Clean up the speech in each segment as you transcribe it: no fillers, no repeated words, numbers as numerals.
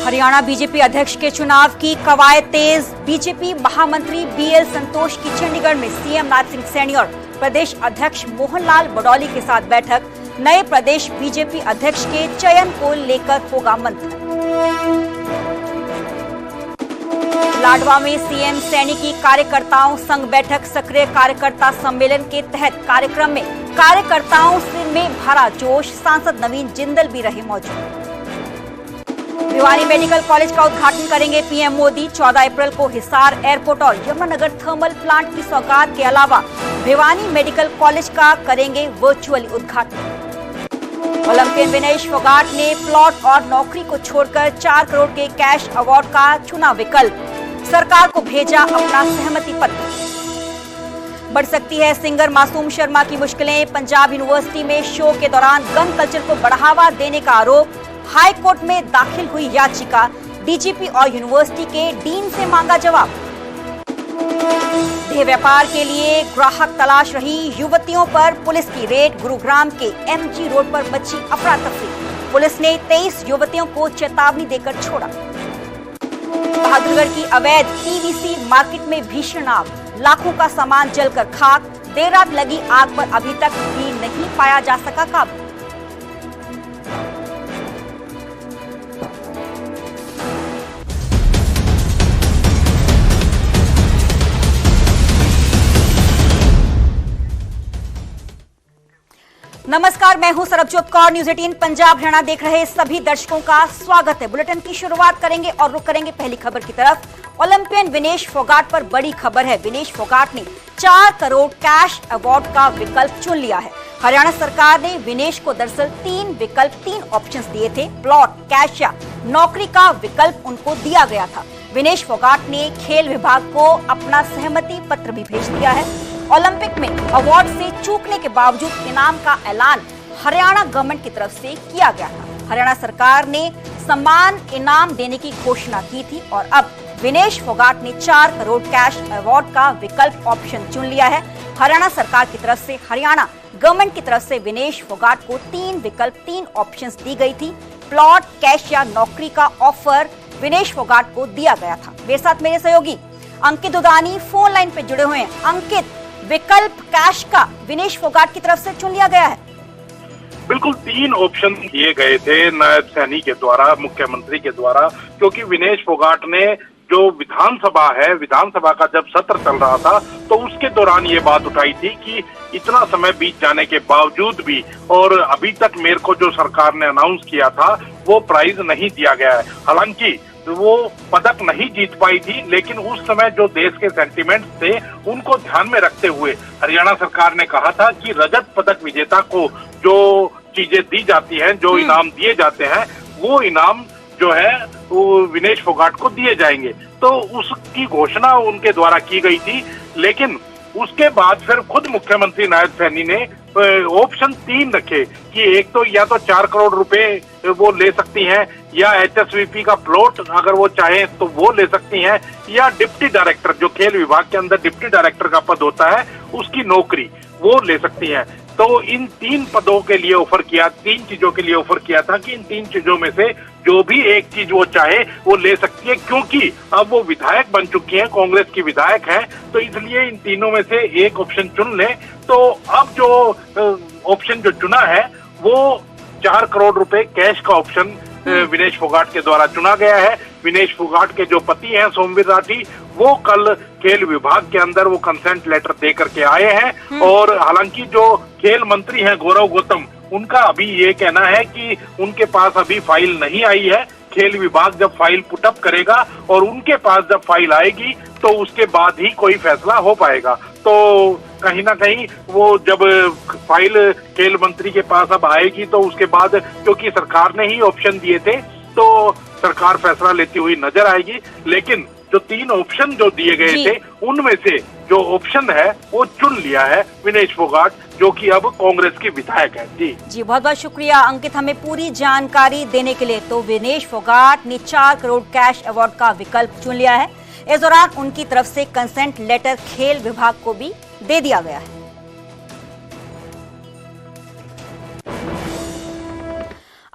Haryana BJP अध्यक्ष के चुनाव की कवायद तेज। बीजेपी महामंत्री बीएल संतोष की चंडीगढ़ में सीएम नाथ सिंह सैनी और प्रदेश अध्यक्ष मोहनलाल बडौली के साथ बैठक। नए प्रदेश बीजेपी अध्यक्ष के चयन को लेकर होगा मंथन। लाडवा में सीएम सैनी की कार्यकर्ताओं संग बैठक। सक्रिय कार्यकर्ता सम्मेलन के तहत कार्यक्रम में कार्यकर्ताओं में भरा जोश। सांसद नवीन जिंदल भी रहे मौजूद। भिवानी मेडिकल कॉलेज का उद्घाटन करेंगे पीएम मोदी। 14 अप्रैल को हिसार एयरपोर्ट और यमुनानगर थर्मल प्लांट की सौगात के अलावा भिवानी मेडिकल कॉलेज का करेंगे वर्चुअली उद्घाटन। ओलंपियन विनेश फोगाट ने प्लॉट और नौकरी को छोड़कर 4 करोड़ के कैश अवार्ड का चुना विकल्प। सरकार को भेजा अपना सहमति पत्र। बढ़ सकती है सिंगर मासूम शर्मा की मुश्किलें। पंजाब यूनिवर्सिटी में शो के दौरान गन कल्चर को बढ़ावा देने का आरोप। हाई कोर्ट में दाखिल हुई याचिका। डीजीपी और यूनिवर्सिटी के डीन से मांगा जवाब। देह व्यापार के लिए ग्राहक तलाश रही युवतियों पर पुलिस की रेड। गुरुग्राम के एमजी रोड पर मची अफरा तफरी। पुलिस ने 23 युवतियों को चेतावनी देकर छोड़ा। बहादुरगढ़ की अवैध पीवीसी मार्केट में भीषण आग। लाखों का सामान जलकर खाक। देर रात लगी आग पर अभी तक भी नहीं पाया जा सका काबू। नमस्कार, मैं हूं सरबजोत कौर। न्यूज 18 पंजाब हरियाणा देख रहे सभी दर्शकों का स्वागत है। बुलेटिन की शुरुआत करेंगे और रुक करेंगे पहली खबर की तरफ। ओलंपियन विनेश फोगाट पर बड़ी खबर है। विनेश फोगाट ने 4 करोड़ कैश अवार्ड का विकल्प चुन लिया है। हरियाणा सरकार ने विनेश को दरअसल 3 ऑप्शंस दिए थे। प्लॉट, कैश या नौकरी का विकल्प उनको दिया गया था। विनेश फोगाट ने खेल विभाग को अपना सहमति पत्र भी भेज दिया है। ओलंपिक में अवार्ड से चूकने के बावजूद इनाम का ऐलान हरियाणा गवर्नमेंट की तरफ से किया गया था। हरियाणा सरकार ने सम्मान इनाम देने की घोषणा की थी और अब विनेश फोगाट ने 4 करोड़ कैश अवार्ड का विकल्प ऑप्शन चुन लिया है। हरियाणा सरकार की तरफ से, हरियाणा गवर्नमेंट की तरफ से विनेश फोगाट को 3 ऑप्शंस दी गई थी। प्लॉट, कैश या नौकरी का ऑफर विनेश फोगाट को दिया गया था। मेरे साथ मेरे सहयोगी अंकित दुदानी फोन लाइन पे जुड़े हुए हैं। अंकित, विकल्प कैश का विनेश फोगाट की तरफ से चुन लिया गया है। बिल्कुल 3 ऑप्शन दिए गए थे नायब सैनी के द्वारा, मुख्यमंत्री के द्वारा, क्योंकि विनेश फोगाट ने जो विधानसभा है, विधानसभा का जब सत्र चल रहा था तो उसके दौरान ये बात उठाई थी कि इतना समय बीत जाने के बावजूद भी और अभी तक मेरे को जो सरकार ने अनाउंस किया था वो प्राइज नहीं दिया गया है। हालांकि वो पदक नहीं जीत पाई थी, लेकिन उस समय जो देश के सेंटिमेंट्स थे उनको ध्यान में रखते हुए हरियाणा सरकार ने कहा था कि रजत पदक विजेता को जो चीजें दी जाती हैं, जो इनाम दिए जाते हैं, वो इनाम जो है वो विनेश फोगाट को दिए जाएंगे। तो उसकी घोषणा उनके द्वारा की गई थी, लेकिन उसके बाद फिर खुद मुख्यमंत्री नायब सैनी ने ऑप्शन 3 रखे कि एक तो या तो 4 करोड़ रुपए वो ले सकती हैं, या एचएसवीपी का प्लॉट अगर वो चाहे तो वो ले सकती हैं, या डिप्टी डायरेक्टर, जो खेल विभाग के अंदर डिप्टी डायरेक्टर का पद होता है, उसकी नौकरी वो ले सकती हैं। तो इन 3 पदों के लिए ऑफर किया, 3 चीजों के लिए ऑफर किया था कि इन 3 चीजों में से जो भी एक चीज वो चाहे वो ले सकती है, क्योंकि अब वो विधायक बन चुकी हैं, कांग्रेस की विधायक हैं, तो इसलिए इन तीनों में से एक ऑप्शन चुन ले। तो अब जो ऑप्शन जो चुना है वो 4 करोड़ रुपए कैश का ऑप्शन विनेश फोगाट के द्वारा चुना गया है। विनेश फोगाट के जो पति हैं सोमवीर राठी, वो कल खेल विभाग के अंदर वो कंसेंट लेटर दे करके आए हैं। और हालांकि जो खेल मंत्री हैं गौरव गौतम, उनका अभी ये कहना है कि उनके पास अभी फाइल नहीं आई है। खेल विभाग जब फाइल पुटअप करेगा और उनके पास जब फाइल आएगी तो उसके बाद ही कोई फैसला हो पाएगा। तो कहीं ना कहीं वो जब फाइल खेल मंत्री के पास अब आएगी तो उसके बाद, क्योंकि सरकार ने ही ऑप्शन दिए थे, तो सरकार फैसला लेती हुई नजर आएगी। लेकिन जो 3 ऑप्शन जो दिए गए थे उनमें से जो ऑप्शन है वो चुन लिया है विनेश फोगाट, जो कि अब कांग्रेस की विधायक है। जी बहुत बहुत शुक्रिया अंकित, हमें पूरी जानकारी देने के लिए। तो विनेश फोगाट ने 4 करोड़ कैश अवार्ड का विकल्प चुन लिया है। इस दौरान उनकी तरफ से कंसेंट लेटर खेल विभाग को भी दे दिया गया है।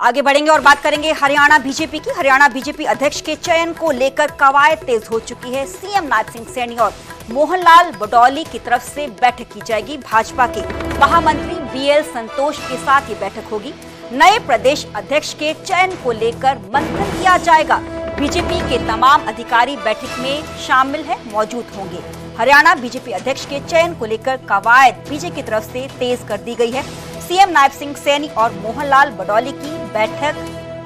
आगे बढ़ेंगे और बात करेंगे हरियाणा बीजेपी की। हरियाणा बीजेपी अध्यक्ष के चयन को लेकर कवायद तेज हो चुकी है। सीएम नायब सिंह सैनी और मोहनलाल बडौली की तरफ से बैठक की जाएगी। भाजपा के महामंत्री बीएल संतोष के साथ ये बैठक होगी। नए प्रदेश अध्यक्ष के चयन को लेकर मंथन किया जाएगा। बीजेपी के तमाम अधिकारी बैठक में शामिल है, मौजूद होंगे। हरियाणा बीजेपी अध्यक्ष के चयन को लेकर कवायद बीजेपी की तरफ से तेज कर दी गई है। सीएम नायब सिंह सैनी और मोहनलाल बडौली की बैठक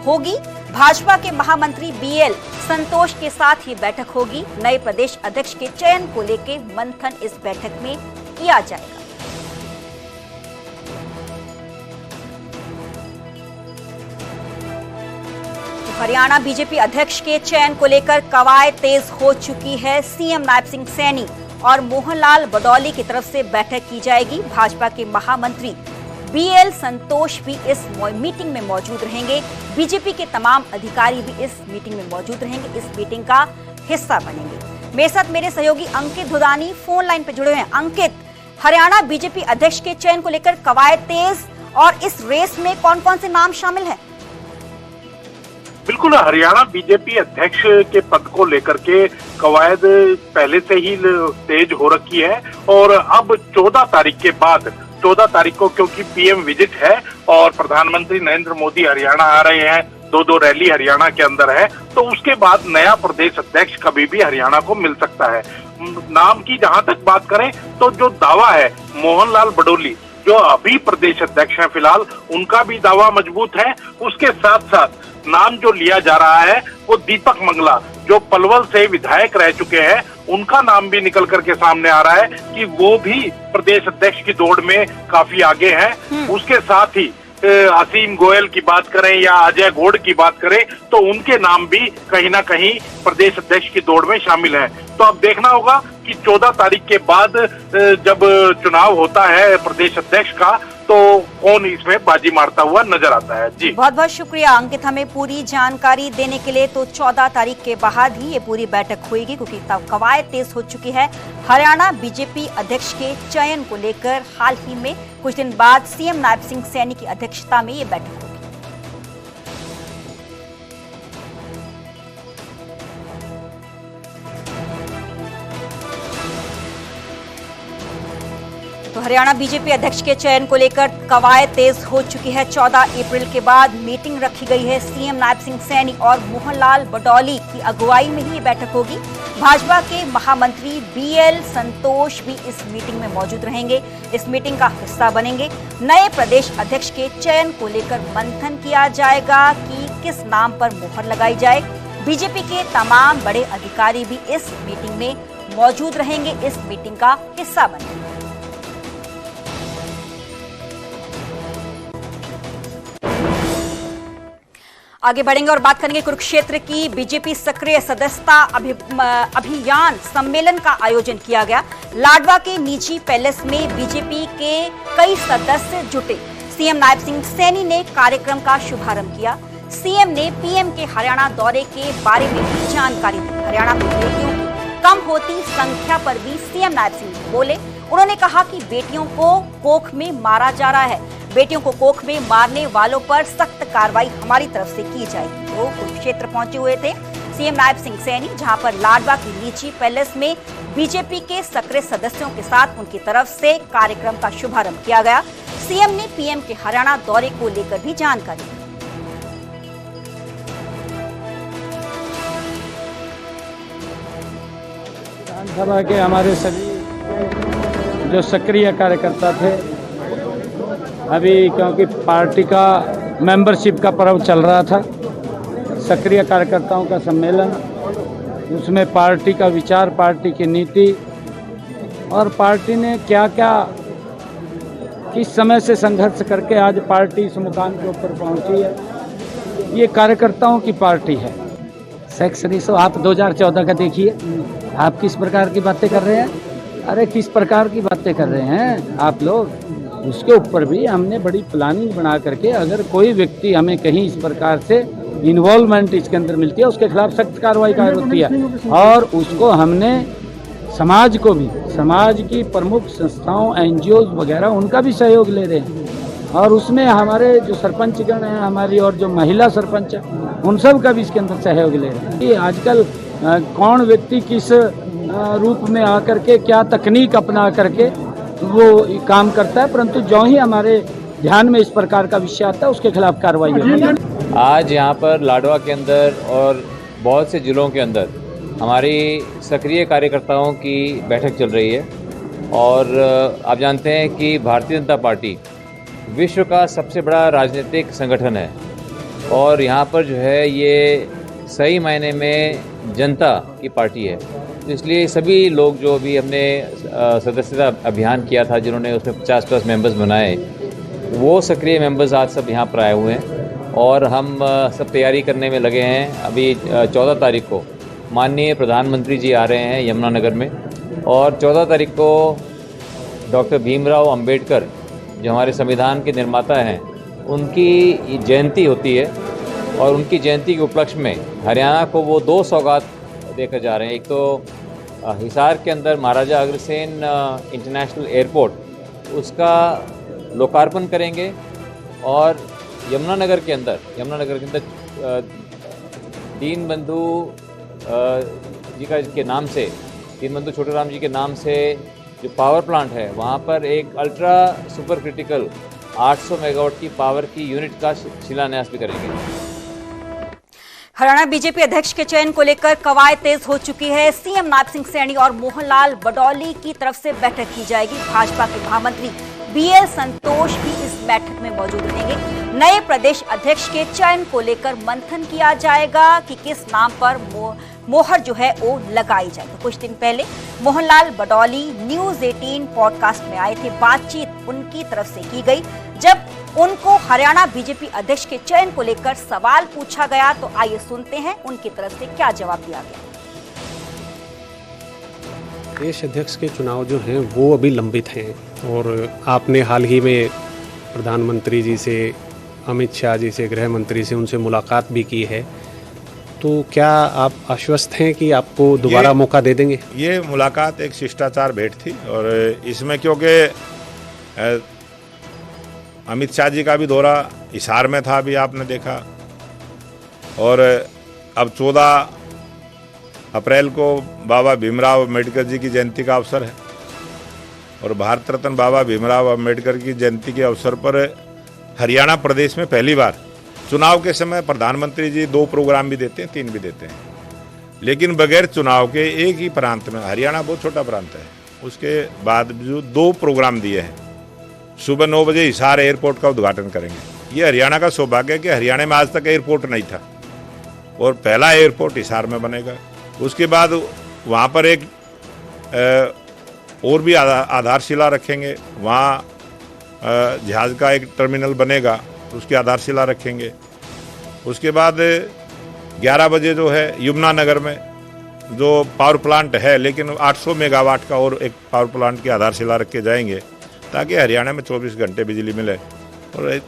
होगी। भाजपा के महामंत्री बीएल संतोष के साथ ये बैठक होगी। नए प्रदेश अध्यक्ष के चयन को लेकर मंथन इस बैठक में किया जाएगा। हरियाणा बीजेपी अध्यक्ष के चयन को लेकर कवायद तेज हो चुकी है। सीएम नायब सिंह सैनी और मोहनलाल बडौली की तरफ से बैठक की जाएगी। भाजपा के महामंत्री बीएल संतोष भी इस मीटिंग में मौजूद रहेंगे। बीजेपी के तमाम अधिकारी भी इस मीटिंग में मौजूद रहेंगे, इस मीटिंग का हिस्सा बनेंगे। मेरे साथ मेरे सहयोगी अंकित धुदानी फोन लाइन पर जुड़े हुए हैं। अंकित, हरियाणा बीजेपी अध्यक्ष के चयन को लेकर कवायद तेज, और इस रेस में कौन कौन से नाम शामिल हैं? बिल्कुल, हरियाणा बीजेपी अध्यक्ष के पद को लेकर के कवायद पहले से ही तेज हो रखी है और अब 14 तारीख के बाद 14 तारीख को, क्योंकि पीएम विजिट है और प्रधानमंत्री नरेंद्र मोदी हरियाणा आ रहे हैं, 2 रैली हरियाणा के अंदर है, तो उसके बाद नया प्रदेश अध्यक्ष कभी भी हरियाणा को मिल सकता है। नाम की जहां तक बात करें तो जो दावा है मोहनलाल बडौली जो अभी प्रदेश अध्यक्ष हैं फिलहाल, उनका भी दावा मजबूत है। उसके साथ साथ नाम जो लिया जा रहा है वो दीपक मंगला जो पलवल से विधायक रह चुके हैं, उनका नाम भी निकल करके सामने आ रहा है कि वो भी प्रदेश अध्यक्ष की दौड़ में काफी आगे हैं। उसके साथ ही असीम गोयल की बात करें या अजय गौड़ की बात करें तो उनके नाम भी कहीं ना कहीं प्रदेश अध्यक्ष की दौड़ में शामिल है। तो अब देखना होगा कि 14 तारीख के बाद जब चुनाव होता है प्रदेश अध्यक्ष का तो कौन इसमें बाजी मारता हुआ नजर आता है। जी बहुत बहुत शुक्रिया अंकित हमें पूरी जानकारी देने के लिए। तो 14 तारीख के बाद ही ये पूरी बैठक होगी, क्योंकि तब कवायद तेज हो चुकी है। हरियाणा बीजेपी अध्यक्ष के चयन को लेकर हाल ही में कुछ दिन बाद सीएम नायब सिंह सैनी की अध्यक्षता में ये बैठक होगी। तो हरियाणा बीजेपी अध्यक्ष के चयन को लेकर कवायद तेज हो चुकी है। 14 अप्रैल के बाद मीटिंग रखी गई है। सीएम नायब सिंह सैनी और मोहनलाल बडौली की अगुवाई में ही ये बैठक होगी। भाजपा के महामंत्री बीएल संतोष भी इस मीटिंग में मौजूद रहेंगे, इस मीटिंग का हिस्सा बनेंगे। नए प्रदेश अध्यक्ष के चयन को लेकर मंथन किया जाएगा कि किस नाम पर मोहर लगाई जाए। बीजेपी के तमाम बड़े अधिकारी भी इस मीटिंग में मौजूद रहेंगे, इस मीटिंग का हिस्सा बनेंगे। आगे बढ़ेंगे और बात करेंगे कुरुक्षेत्र की। बीजेपी सक्रिय सदस्यता अभियान सम्मेलन का आयोजन किया गया। लाडवा के निजी पैलेस में बीजेपी के कई सदस्य जुटे। सीएम नायब सिंह सैनी ने कार्यक्रम का शुभारंभ किया। सीएम ने पीएम के हरियाणा दौरे के बारे में भी जानकारी दी। हरियाणा में बेटियों की कम होती संख्या पर भी सीएम नायब सिंह बोले। उन्होंने कहा कि बेटियों को कोख में मारा जा रहा है, बेटियों को कोख में मारने वालों पर सख्त कार्रवाई हमारी तरफ से की जाएगी। वो कुरुक्षेत्र पहुंचे हुए थे सीएम नायब सिंह सैनी, जहां पर लाडवा की निजी पैलेस में बीजेपी के सक्रिय सदस्यों के साथ उनकी तरफ से कार्यक्रम का शुभारंभ किया गया। सीएम ने पीएम के हरियाणा दौरे को लेकर भी जानकारी दी। विधानसभा के हमारे सभी जो सक्रिय कार्यकर्ता थे, अभी क्योंकि पार्टी का मेंबरशिप का पर्व चल रहा था, सक्रिय कार्यकर्ताओं का सम्मेलन, उसमें पार्टी का विचार, पार्टी की नीति और पार्टी ने क्या क्या किस समय से संघर्ष करके आज पार्टी इस मुकाम के ऊपर पहुंची है, ये कार्यकर्ताओं की पार्टी है। सेक्शन 100 आप 2014 का देखिए, आप किस प्रकार की बातें कर रहे हैं, अरे किस प्रकार की बातें कर रहे हैं आप लोग। उसके ऊपर भी हमने बड़ी प्लानिंग बना करके अगर कोई व्यक्ति हमें कहीं इस प्रकार से इन्वॉल्वमेंट इसके अंदर मिलती है, उसके खिलाफ सख्त कार्रवाई होती है। और उसको हमने समाज को भी, समाज की प्रमुख संस्थाओं, एनजीओ वगैरह, उनका भी सहयोग ले रहे हैं। और उसमें हमारे जो सरपंचगण हैं हमारी और जो महिला सरपंच हैं उन सब का भी इसके अंदर सहयोग ले रहे हैं कि आजकल कौन व्यक्ति किस रूप में आकर के क्या तकनीक अपना करके वो काम करता है, परंतु जो ही हमारे ध्यान में इस प्रकार का विषय आता है उसके खिलाफ कार्रवाई होगी। आज यहाँ पर लाडवा के अंदर और बहुत से जिलों के अंदर हमारी सक्रिय कार्यकर्ताओं की बैठक चल रही है और आप जानते हैं कि भारतीय जनता पार्टी विश्व का सबसे बड़ा राजनीतिक संगठन है और यहाँ पर जो है ये सही मायने में जनता की पार्टी है। तो इसलिए सभी लोग जो भी हमने सदस्यता अभियान किया था, जिन्होंने उसमें 50+ मेंबर्स बनाए, वो सक्रिय मेंबर्स आज सब यहाँ पर आए हुए हैं और हम सब तैयारी करने में लगे हैं। अभी 14 तारीख को माननीय प्रधानमंत्री जी आ रहे हैं यमुनानगर में और 14 तारीख को डॉक्टर भीमराव अंबेडकर जो हमारे संविधान के निर्माता हैं उनकी जयंती होती है और उनकी जयंती के उपलक्ष्य में हरियाणा को वो 2 सौगात देकर जा रहे हैं। एक तो हिसार के अंदर महाराजा अग्रसेन इंटरनेशनल एयरपोर्ट उसका लोकार्पण करेंगे और यमुनानगर के अंदर दीनबंधु जी का के नाम से, दीनबंधु छोटेराम जी के नाम से जो पावर प्लांट है वहाँ पर एक अल्ट्रा सुपर क्रिटिकल 800 मेगावाट की पावर की यूनिट का शिलान्यास भी करेंगे। हरियाणा बीजेपी अध्यक्ष के चयन को लेकर कवायद तेज हो चुकी है। सीएम नायब सिंह सैनी और मोहनलाल बडौली की तरफ से बैठक की जाएगी। भाजपा के महामंत्री बीएल संतोष भी इस बैठक में मौजूद रहेंगे। नए प्रदेश अध्यक्ष के चयन को लेकर मंथन किया जाएगा कि किस नाम पर मोहर जो है वो लगाई जाए। तो कुछ दिन पहले मोहनलाल बडौली न्यूज़ 18 पॉडकास्ट में आए थे। बातचीत उनकी तरफ से की गई जब उनको हरियाणा बीजेपी अध्यक्ष के चयन को लेकर सवाल पूछा गया। तो आइए सुनते हैं उनकी तरफ से क्या जवाब दिया गया। प्रदेश अध्यक्ष के चुनाव जो हैं वो अभी लंबित हैं और आपने हाल ही में प्रधानमंत्री जी से, अमित शाह जी से, गृह मंत्री से उनसे मुलाकात भी की है, तो क्या आप आश्वस्त हैं कि आपको दोबारा मौका दे देंगे? ये मुलाकात एक शिष्टाचार भेंट थी और इसमें क्योंकि अमित शाह जी का भी दौरा हिसार में था, अभी आपने देखा, और अब 14 अप्रैल को बाबा भीमराव अम्बेडकर जी की जयंती का अवसर है और भारत रत्न बाबा भीमराव अम्बेडकर की जयंती के अवसर पर हरियाणा प्रदेश में पहली बार चुनाव के समय प्रधानमंत्री जी 2 प्रोग्राम भी देते हैं, 3 भी देते हैं, लेकिन बगैर चुनाव के एक ही प्रांत में, हरियाणा बहुत छोटा प्रांत है, उसके बाद जो 2 प्रोग्राम दिए हैं। सुबह 9 बजे हिसार एयरपोर्ट का उद्घाटन करेंगे। ये हरियाणा का सौभाग्य है कि हरियाणा में आज तक एयरपोर्ट नहीं था और पहला एयरपोर्ट हिसार में बनेगा। उसके बाद वहाँ पर एक और भी आधारशिला रखेंगे, वहाँ जहाज़ का एक टर्मिनल बनेगा, उसकी आधारशिला रखेंगे। उसके बाद 11 बजे जो है यमुनानगर में जो पावर प्लांट है, लेकिन 800 मेगावाट का और एक पावर प्लांट की आधारशिला रख के जाएंगे ताकि हरियाणा में 24 घंटे बिजली मिले। और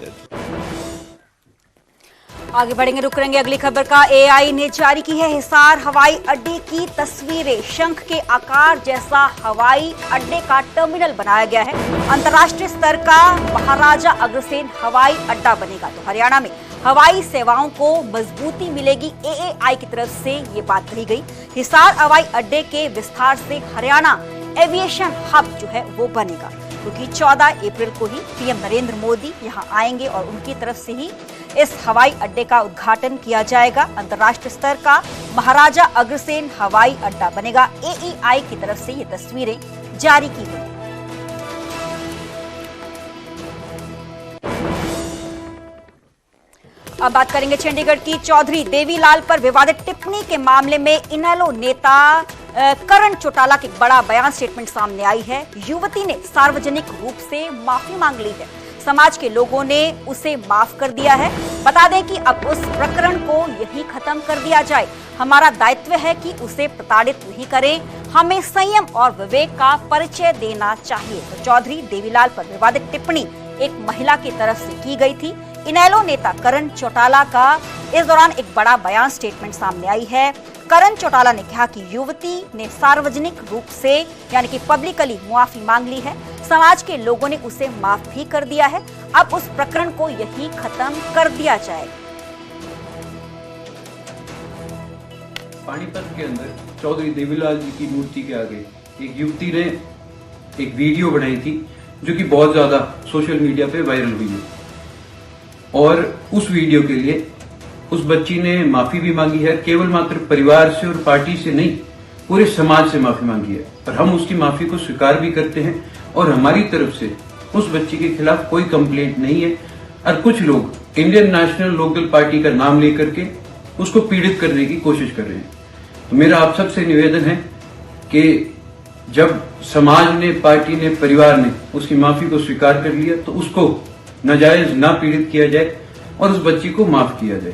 आगे बढ़ेंगे, रुक करेंगे अगली खबर का। एआई ने जारी की है हिसार हवाई अड्डे की तस्वीरें। शंख के आकार जैसा हवाई अड्डे का टर्मिनल बनाया गया है। अंतर्राष्ट्रीय स्तर का महाराजा अग्रसेन हवाई अड्डा बनेगा। तो हरियाणा में हवाई सेवाओं को मजबूती मिलेगी, एएआई की तरफ से ये बात कही गई। हिसार हवाई अड्डे के विस्तार से हरियाणा एविएशन हब जो है वो बनेगा, क्योंकि 14 अप्रैल को ही पीएम नरेंद्र मोदी यहां आएंगे और उनकी तरफ से ही इस हवाई अड्डे का उद्घाटन किया जाएगा। अंतर्राष्ट्रीय स्तर का महाराजा अग्रसेन हवाई अड्डा बनेगा। एएआई की तरफ से ये तस्वीरें जारी की गई। अब बात करेंगे चंडीगढ़ की। चौधरी देवीलाल पर विवादित टिप्पणी के मामले में इनेलो नेता करण चौटाला की बड़ा बयान स्टेटमेंट सामने आई है। युवती ने सार्वजनिक रूप से माफी मांग ली है। समाज के लोगों ने उसे माफ कर दिया है। बता दें कि अब उस प्रकरण को यही खत्म कर दिया जाए। हमारा दायित्व है कि उसे प्रताड़ित नहीं करें। हमें संयम और विवेक का परिचय देना चाहिए। तो चौधरी देवीलाल पर विवादित टिप्पणी एक महिला की तरफ से की गई थी। इनेलो नेता करण चौटाला का इस दौरान एक बड़ा बयान स्टेटमेंट सामने आई है। करण चौटाला ने कहा कि युवती ने सार्वजनिक रूप से यानी कि पब्लिकली माफी मांग ली है। समाज के लोगों ने उसे माफ भी कर दिया है। अब उस प्रकरण को यहीं खत्म कर दिया जाए। पानीपत के अंदर चौधरी देवीलाल जी की मूर्ति के आगे एक युवती ने एक वीडियो बनाई थी जो कि बहुत ज्यादा सोशल मीडिया पे वायरल हुई है, और उस वीडियो के लिए उस बच्ची ने माफी भी मांगी है। केवल मात्र परिवार से और पार्टी से नहीं, पूरे समाज से माफी मांगी है, और हम उसकी माफी को स्वीकार भी करते हैं। और हमारी तरफ से उस बच्ची के खिलाफ कोई कंप्लेंट नहीं है। और कुछ लोग इंडियन नेशनल लोकल पार्टी का नाम लेकर के उसको पीड़ित करने की कोशिश कर रहे हैं। तो मेरा आप सबसे निवेदन है कि जब समाज ने, पार्टी ने, परिवार ने उसकी माफी को स्वीकार कर लिया तो उसको नाजायज ना पीड़ित किया जाए और उस बच्ची को माफ किया जाए।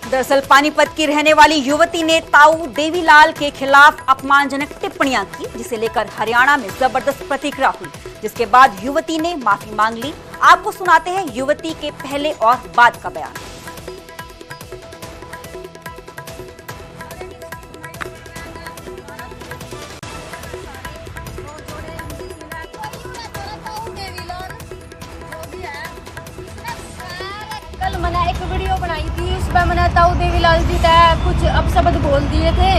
दरअसल पानीपत की रहने वाली युवती ने ताऊ देवीलाल के खिलाफ अपमानजनक टिप्पणियां की, जिसे लेकर हरियाणा में जबरदस्त प्रतिक्रिया हुई, जिसके बाद युवती ने माफी मांग ली। आपको सुनाते हैं युवती के पहले और बाद का बयान। कल मैंने एक वीडियो बनाई थी, उसमें मैंने ताऊ देवीलाल जी का कुछ अपशब्द बोल दिए थे,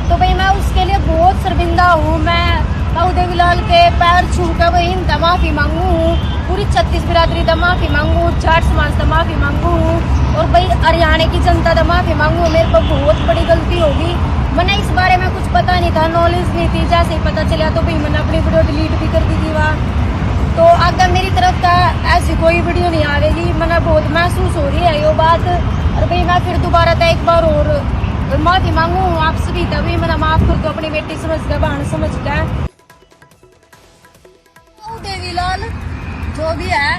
तो भाई मैं उसके लिए बहुत शर्मिंदा हूँ। मैं ताऊ देवीलाल के पैर छू कर वही इनका माफी मांगू हूँ, पूरी 36 बिरादरी का माफी मांगू, जाट समाज का माफी मांगू हूँ, और भाई हरियाणा की जनता का माफी मांगू। मेरे को बहुत बड़ी गलती होगी, मैंने इस बारे में कुछ पता नहीं था, नॉलेज नहीं थी। जैसे ही पता चला तो भाई मैंने अपनी वीडियो डिलीट भी कर दी थी वहाँ। तो आगे मेरी तरफ का ऐसी कोई वीडियो नहीं आएगी। मैंने बहुत महसूस हो रही है ये बात, और भाई मैं फिर दोबारा था एक बार और माफी मांगू आप सभी तभी मैंने माफ कर दो, अपनी बेटी समझ कर, बहन समझ कर। देवीलाल जो भी है,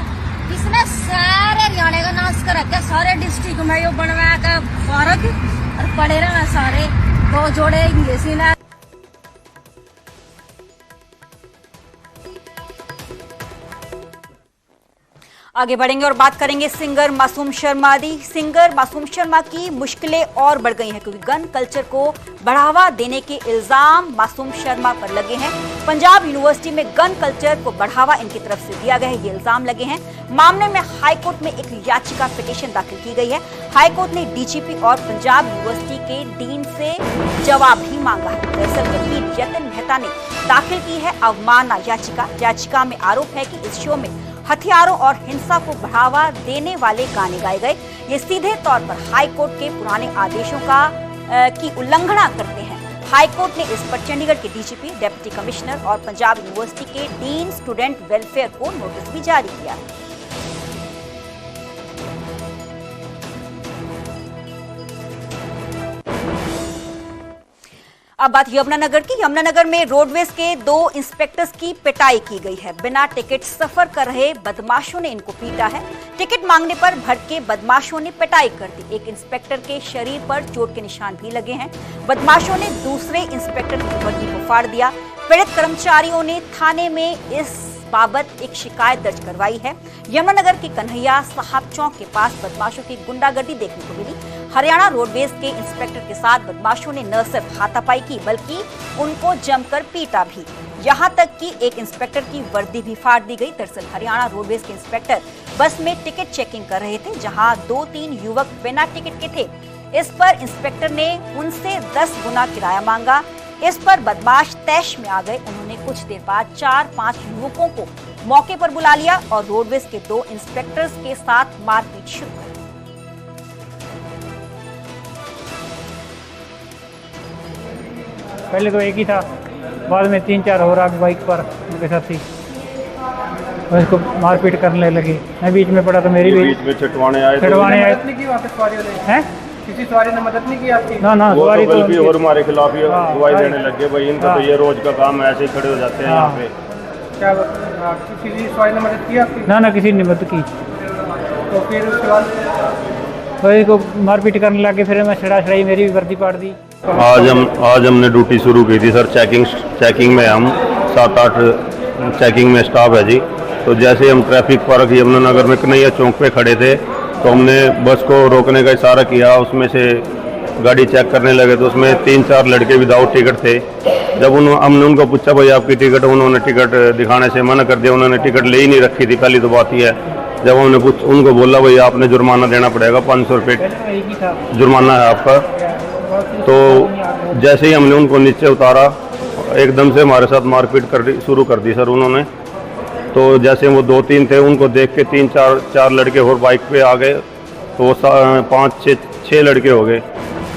इसने सारे हरियाणा का नाश कर रखा, सारे डिस्ट्रिक्ट में यो बनवा का फर्क और पड़े रहे सारे दो जोड़े इंग्लिश ने। आगे बढ़ेंगे और बात करेंगे सिंगर मासूम शर्मा दी। सिंगर मासूम शर्मा की मुश्किलें और बढ़ गई हैं, क्योंकि गन कल्चर को बढ़ावा देने के इल्जाम मासूम शर्मा पर लगे हैं। पंजाब यूनिवर्सिटी में गन कल्चर को बढ़ावा इनकी तरफ से दिया गया है, ये इल्जाम लगे हैं। मामले में हाईकोर्ट में एक याचिका पिटीशन दाखिल की गई है। हाईकोर्ट ने डीजीपी और पंजाब यूनिवर्सिटी के डीन से जवाब भी मांगा है। दरअसल वकील यतिन मेहता ने दाखिल की है अवमानना याचिका। याचिका में आरोप है कि इस शो में हथियारों और हिंसा को बढ़ावा देने वाले गाने गाए गए। ये सीधे तौर पर हाईकोर्ट के पुराने आदेशों की उल्लंघना करते हैं। हाईकोर्ट ने इस पर चंडीगढ़ के डीजीपी, डिप्टी कमिश्नर और पंजाब यूनिवर्सिटी के डीन स्टूडेंट वेलफेयर को नोटिस भी जारी किया है। अब बात यमुनानगर की। यमुनानगर में रोडवेज के 2 इंस्पेक्टर्स की पिटाई की गई है। बिना टिकट सफर कर रहे बदमाशों ने इनको पीटा है। टिकट मांगने पर भड़के बदमाशों ने पिटाई कर दी। एक इंस्पेक्टर के शरीर पर चोट के निशान भी लगे हैं। बदमाशों ने दूसरे इंस्पेक्टर की वर्दी को फाड़ दिया। पीड़ित कर्मचारियों ने थाने में इस बाबत एक शिकायत दर्ज करवाई है। यमुनानगर के कन्हैया साहब चौक के पास बदमाशों की गुंडागर्दी देखने को मिली। हरियाणा रोडवेज के इंस्पेक्टर के साथ बदमाशों ने न सिर्फ हाथापाई की, बल्कि उनको जमकर पीटा भी। यहां तक कि एक इंस्पेक्टर की वर्दी भी फाड़ दी गई। दरअसल हरियाणा रोडवेज के इंस्पेक्टर बस में टिकट चेकिंग कर रहे थे, जहां 2-3 युवक बिना टिकट के थे। इस पर इंस्पेक्टर ने उनसे 10 गुना किराया मांगा। इस पर बदमाश तैश में आ गए। उन्होंने कुछ देर बाद 4-5 युवकों को मौके पर बुला लिया और रोडवेज के 2 इंस्पेक्टर्स के साथ मारपीट शुरू कर दी। पहले तो एक ही था, बाद में 3-4 और आगे बाइक पर उनके साथी उसको मारपीट करने लगे। मैं बीच में पड़ा तो मेरी भी बीच में छटवाने आए हैं। किसी सवारी ने मदद नहीं की आपकी? ना वो सवारी तो बल्कि और हमारे खिलाफ ये दवाई देने लगे भाई, इनका तो ये रोज का काम है, ऐसे ही खड़े हो जाते हैं यहाँ पे। क्या किसी सवारी ने मदद की आपकी? ना किसी ने मदद की। तो फिर उसके बाद को मारपीट करने लगे। फिर मैं छड़ाई मेरी भी वर्दी पाड़ दी। आज हमने ड्यूटी शुरू की थी सर। चेकिंग में हम 7-8 चेकिंग में स्टाफ है जी। तो जैसे हम ट्रैफिक पार्क यमुनानगर में कन्हैया चौक पे खड़े थे, तो हमने बस को रोकने का इशारा किया। उसमें से गाड़ी चेक करने लगे तो उसमें 3-4 लड़के विदाउट टिकट थे। जब हमने उनको पूछा भाई आपकी टिकट, उन्होंने टिकट दिखाने से मना कर दिया। उन्होंने टिकट ले ही नहीं रखी थी, पहली तो बात ही है। जब हमने उनको बोला भाई आपने जुर्माना देना पड़ेगा, 500 रुपये जुर्माना है आपका। तो जैसे ही हमने उनको नीचे उतारा, एकदम से हमारे साथ मारपीट शुरू कर दी सर उन्होंने। तो जैसे वो 2-3 थे, उनको देख के 3-4 लड़के और बाइक पे आ गए, तो वो 5-6 लड़के हो गए।